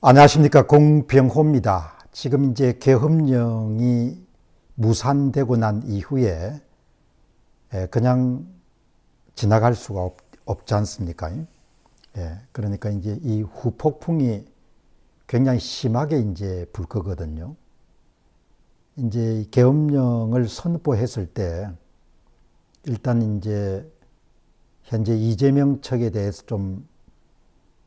안녕하십니까. 공병호입니다. 지금 이제 계엄령이 무산되고 난 이후에 그냥 지나갈 수가 없지 않습니까? 그러니까 이제 이 후폭풍이 굉장히 심하게 이제 불 거거든요. 이제 계엄령을 선포했을 때 일단 이제 현재 이재명 측에 대해서 좀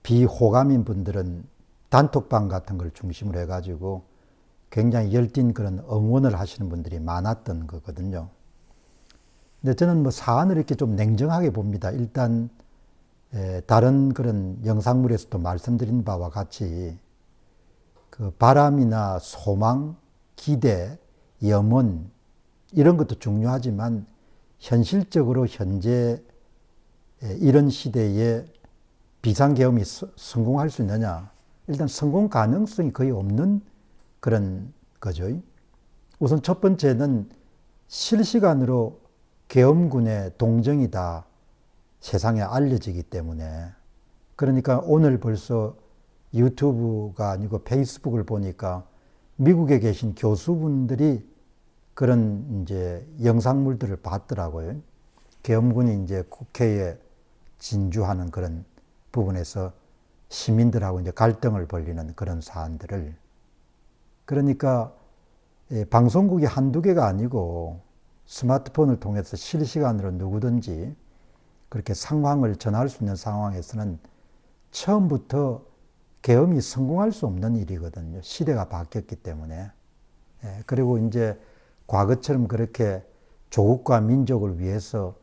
비호감인 분들은 단톡방 같은 걸 중심으로 해가지고 굉장히 열띤 그런 응원을 하시는 분들이 많았던 거거든요. 근데 저는 뭐 사안을 이렇게 좀 냉정하게 봅니다. 일단 다른 그런 영상물에서도 말씀드린 바와 같이 그 바람이나 소망, 기대, 염원 이런 것도 중요하지만 현실적으로 현재 이런 시대에 비상계엄이 성공할 수 있느냐? 일단 성공 가능성이 거의 없는 그런 거죠. 우선 첫 번째는 실시간으로 계엄군의 동정이 다 세상에 알려지기 때문에, 그러니까 오늘 벌써 유튜브가 아니고 페이스북을 보니까 미국에 계신 교수분들이 그런 이제 영상물들을 봤더라고요. 계엄군이 이제 국회에 진주하는 그런 부분에서 시민들하고 이제 갈등을 벌이는 그런 사안들을. 그러니까 방송국이 한두 개가 아니고 스마트폰을 통해서 실시간으로 누구든지 그렇게 상황을 전할 수 있는 상황에서는 처음부터 계엄이 성공할 수 없는 일이거든요. 시대가 바뀌었기 때문에. 그리고 이제 과거처럼 그렇게 조국과 민족을 위해서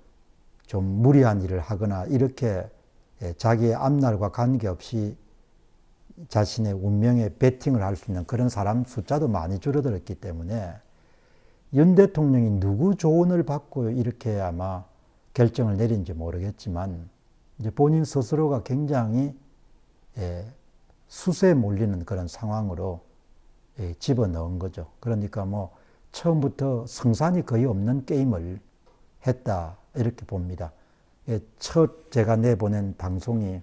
좀 무리한 일을 하거나 이렇게 자기의 앞날과 관계없이 자신의 운명에 베팅을 할 수 있는 그런 사람 숫자도 많이 줄어들었기 때문에 윤 대통령이 누구 조언을 받고 이렇게 아마 결정을 내린지 모르겠지만 이제 본인 스스로가 굉장히 수세에 몰리는 그런 상황으로 집어넣은 거죠. 그러니까 뭐 처음부터 성산이 거의 없는 게임을 했다 이렇게 봅니다. 첫 제가 내보낸 방송이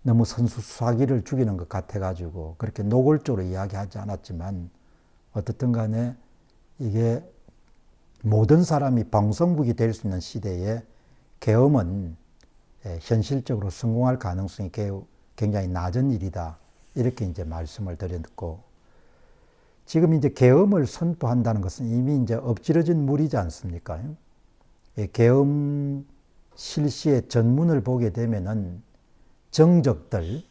너무 선수 수사기를 죽이는 것 같아가지고 그렇게 노골적으로 이야기하지 않았지만 어떻든 간에 이게 모든 사람이 방송국이 될 수 있는 시대에 계엄은 현실적으로 성공할 가능성이 굉장히 낮은 일이다. 이렇게 이제 말씀을 드렸고, 지금 이제 계엄을 선포한다는 것은 이미 이제 엎질러진 물이지 않습니까? 계엄 실시의 전문을 보게 되면은 정적들,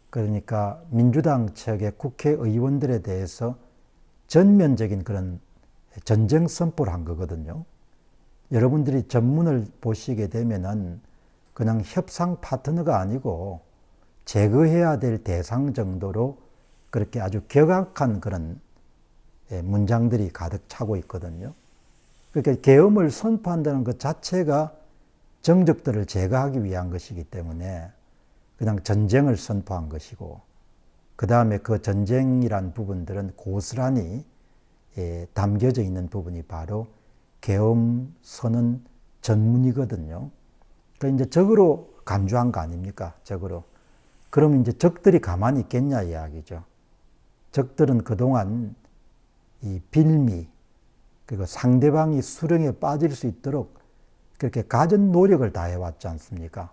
그러니까 민주당 측의 국회의원들에 대해서 전면적인 그런 전쟁 선포를 한 거거든요. 여러분들이 전문을 보시게 되면은 그냥 협상 파트너가 아니고 제거해야 될 대상 정도로 그렇게 아주 격악한 그런 문장들이 가득 차고 있거든요. 그러니까 계엄을 선포한다는 것 자체가 정적들을 제거하기 위한 것이기 때문에 그냥 전쟁을 선포한 것이고, 그 다음에 그 전쟁이란 부분들은 고스란히 담겨져 있는 부분이 바로 계엄 선언 전문이거든요. 그러니까 이제 적으로 간주한 거 아닙니까? 적으로. 그러면 이제 적들이 가만히 있겠냐 이야기죠. 적들은 그동안 이 빌미, 그리고 상대방이 수렁에 빠질 수 있도록 그렇게 갖은 노력을 다해왔지 않습니까?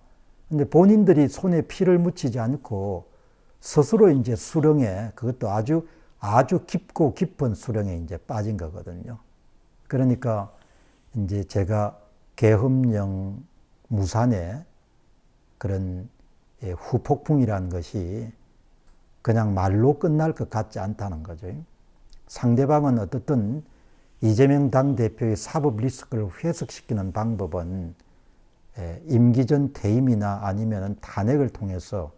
근데 본인들이 손에 피를 묻히지 않고 스스로 이제 수렁에, 그것도 아주 깊고 깊은 수렁에 이제 빠진 거거든요. 그러니까 이제 제가 계엄령 무산의 그런 후폭풍이라는 것이 그냥 말로 끝날 것 같지 않다는 거죠. 상대방은 어떻든 이재명 당대표의 사법 리스크를 회복시키는 방법은 임기 전 퇴임이나 아니면 탄핵을 통해서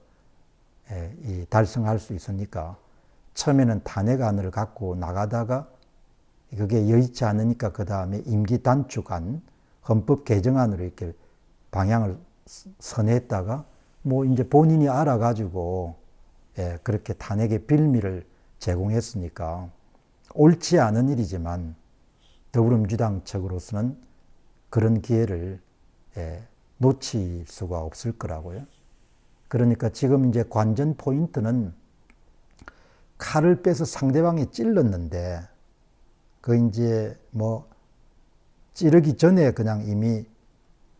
달성할 수 있으니까 처음에는 탄핵안을 갖고 나가다가 그게 여의치 않으니까 그 다음에 임기 단축안, 헌법 개정안으로 이렇게 방향을 선회했다가 뭐 이제 본인이 알아가지고 그렇게 탄핵의 빌미를 제공했으니까 옳지 않은 일이지만 더불어민주당 측으로서는 그런 기회를 놓칠 수가 없을 거라고요. 그러니까 지금 이제 관전 포인트는 칼을 빼서 상대방이 찔렀는데 그 이제 뭐 찌르기 전에 그냥 이미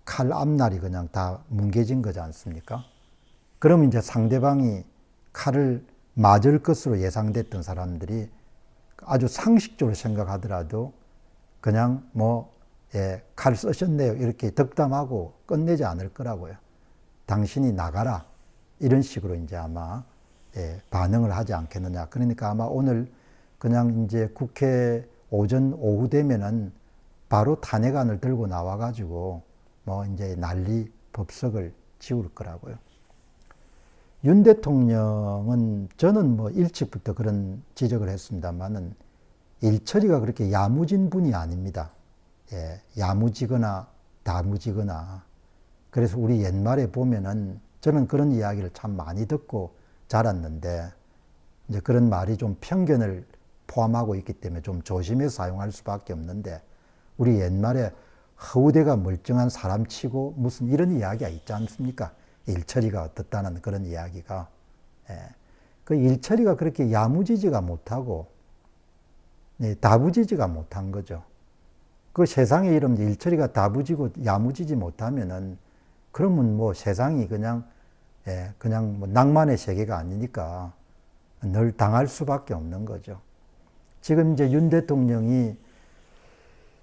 칼 앞날이 그냥 다 뭉개진 거지 않습니까? 그러면 이제 상대방이 칼을 맞을 것으로 예상됐던 사람들이 아주 상식적으로 생각하더라도 그냥 뭐, 예, 칼 쓰셨네요. 이렇게 덕담하고 끝내지 않을 거라고요. 당신이 나가라. 이런 식으로 이제 아마, 예, 반응을 하지 않겠느냐. 그러니까 아마 오늘 그냥 이제 국회 오후 되면은 바로 탄핵안을 들고 나와가지고 뭐 이제 난리 법석을 지울 거라고요. 윤 대통령은 저는 뭐 일찍부터 그런 지적을 했습니다만은 일처리가 그렇게 야무진 분이 아닙니다. 예, 야무지거나 다무지거나. 그래서 우리 옛말에 보면은 저는 그런 이야기를 참 많이 듣고 자랐는데 이제 그런 말이 좀 편견을 포함하고 있기 때문에 좀 조심해서 사용할 수밖에 없는데 우리 옛말에 허우대가 멀쩡한 사람치고 무슨 이런 이야기가 있지 않습니까? 일처리가 어떻다는 그런 이야기가. 예. 그 일처리가 그렇게 야무지지가 못하고 다부지지가 못한 거죠. 그 세상에 이런 일처리가 다부지고 야무지지 못하면은 그러면 뭐 세상이 그냥 그냥 뭐 낭만의 세계가 아니니까 늘 당할 수밖에 없는 거죠. 지금 이제 윤 대통령이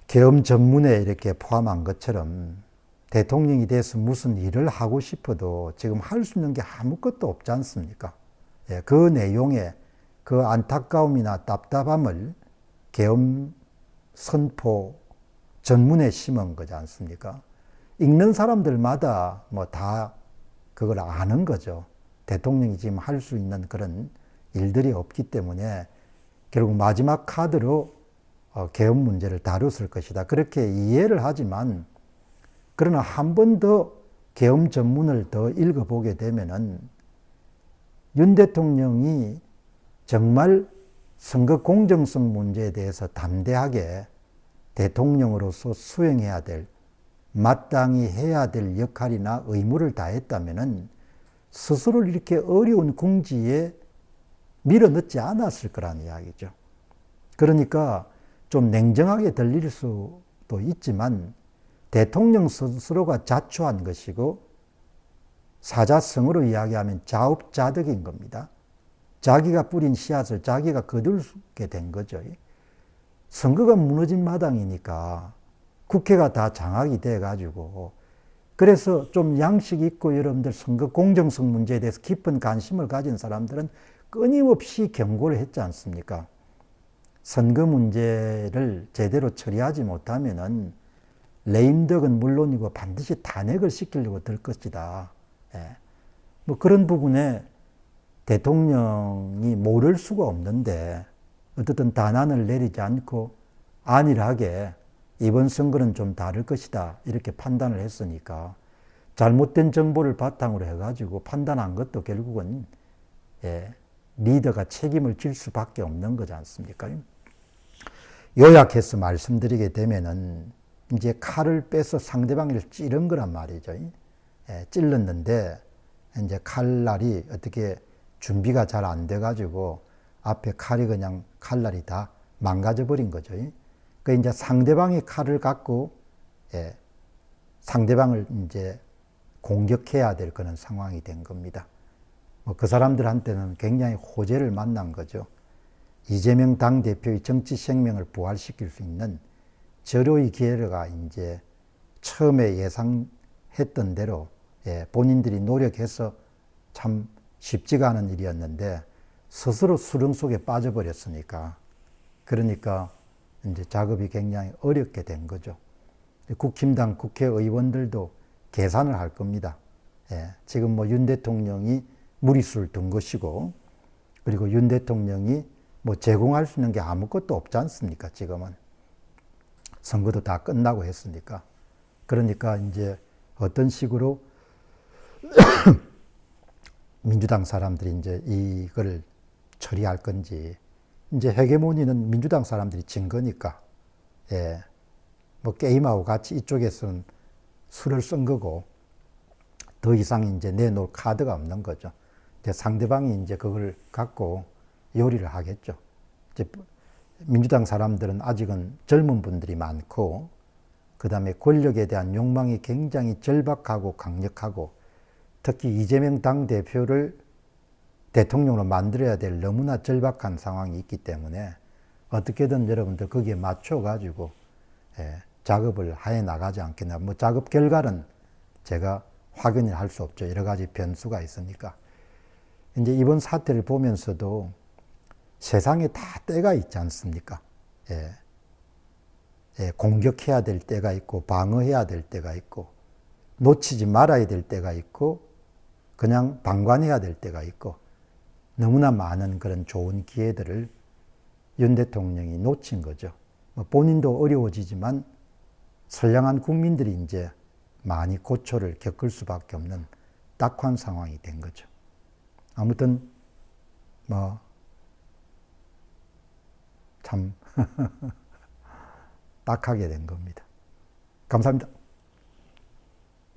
계엄 전문에 이렇게 포함한 것처럼 대통령이 돼서 무슨 일을 하고 싶어도 지금 할 수 있는 게 아무것도 없지 않습니까? 예, 그 내용에 그 안타까움이나 답답함을 계엄 선포 전문에 심은 거지 않습니까? 읽는 사람들마다 뭐 다 그걸 아는 거죠. 대통령이 지금 할 수 있는 그런 일들이 없기 때문에 결국 마지막 카드로 계엄 문제를 다뤘을 것이다. 그렇게 이해를 하지만 그러나 한 번 더 계엄 전문을 더 읽어보게 되면은 윤 대통령이 정말 선거 공정성 문제에 대해서 담대하게 대통령으로서 수행해야 될, 마땅히 해야 될 역할이나 의무를 다했다면은 스스로를 이렇게 어려운 궁지에 밀어넣지 않았을 거라는 이야기죠. 그러니까 좀 냉정하게 들릴 수도 있지만 대통령 스스로가 자초한 것이고 사자성어로 이야기하면 자업자득인 겁니다. 자기가 뿌린 씨앗을 자기가 거두게 된 거죠. 선거가 무너진 마당이니까 국회가 다 장악이 돼가지고 그래서 좀 양식 있고 여러분들 선거 공정성 문제에 대해서 깊은 관심을 가진 사람들은 끊임없이 경고를 했지 않습니까? 선거 문제를 제대로 처리하지 못하면은 레임덕은 물론이고 반드시 탄핵을 시키려고 들 것이다. 예. 뭐 그런 부분에 대통령이 모를 수가 없는데 어떻든 단안을 내리지 않고 안일하게 이번 선거는 좀 다를 것이다 이렇게 판단을 했으니까 잘못된 정보를 바탕으로 해가지고 판단한 것도 결국은 리더가 책임을 질 수밖에 없는 거지 않습니까? 요약해서 말씀드리게 되면은 이제 칼을 빼서 상대방을 찌른 거란 말이죠. 찔렀는데 이제 칼날이 어떻게 준비가 잘 안 돼가지고 앞에 칼이 그냥 칼날이 다 망가져 버린 거죠. 그 이제 상대방이 칼을 갖고 상대방을 이제 공격해야 될 그런 상황이 된 겁니다. 뭐 그 사람들한테는 굉장히 호재를 만난 거죠. 이재명 당대표의 정치 생명을 부활시킬 수 있는 절호의 기회가 이제 처음에 예상했던 대로 본인들이 노력해서 참 쉽지가 않은 일이었는데 스스로 수렁 속에 빠져버렸으니까 그러니까 이제 작업이 굉장히 어렵게 된 거죠. 국힘당 국회의원들도 계산을 할 겁니다. 지금 뭐 윤 대통령이 무리수를 둔 것이고 그리고 윤 대통령이 뭐 제공할 수 있는 게 아무것도 없지 않습니까? 지금은 선거도 다 끝나고 했으니까 그러니까 이제 어떤 식으로 민주당 사람들이 이제 이걸 처리할 건지 이제 헤게모니는 민주당 사람들이 진 거니까 뭐 게임하고 같이 이쪽에서는 수를 쓴 거고 더 이상 이제 내놓을 카드가 없는 거죠. 이제 상대방이 이제 그걸 갖고 요리를 하겠죠. 이제 민주당 사람들은 아직은 젊은 분들이 많고, 그 다음에 권력에 대한 욕망이 굉장히 절박하고 강력하고, 특히 이재명 당대표를 대통령으로 만들어야 될 너무나 절박한 상황이 있기 때문에 어떻게든 여러분들 거기에 맞춰가지고 작업을 해 나가지 않겠나. 뭐 작업 결과는 제가 확인을 할 수 없죠. 여러 가지 변수가 있으니까. 이제 이번 사태를 보면서도 세상에 다 때가 있지 않습니까? 공격해야 될 때가 있고, 방어해야 될 때가 있고, 놓치지 말아야 될 때가 있고, 그냥 방관해야 될 때가 있고, 너무나 많은 그런 좋은 기회들을 윤 대통령이 놓친 거죠. 본인도 어려워지지만 선량한 국민들이 이제 많이 고초를 겪을 수밖에 없는 딱한 상황이 된 거죠. 아무튼 참 딱하게 된 겁니다. 감사합니다.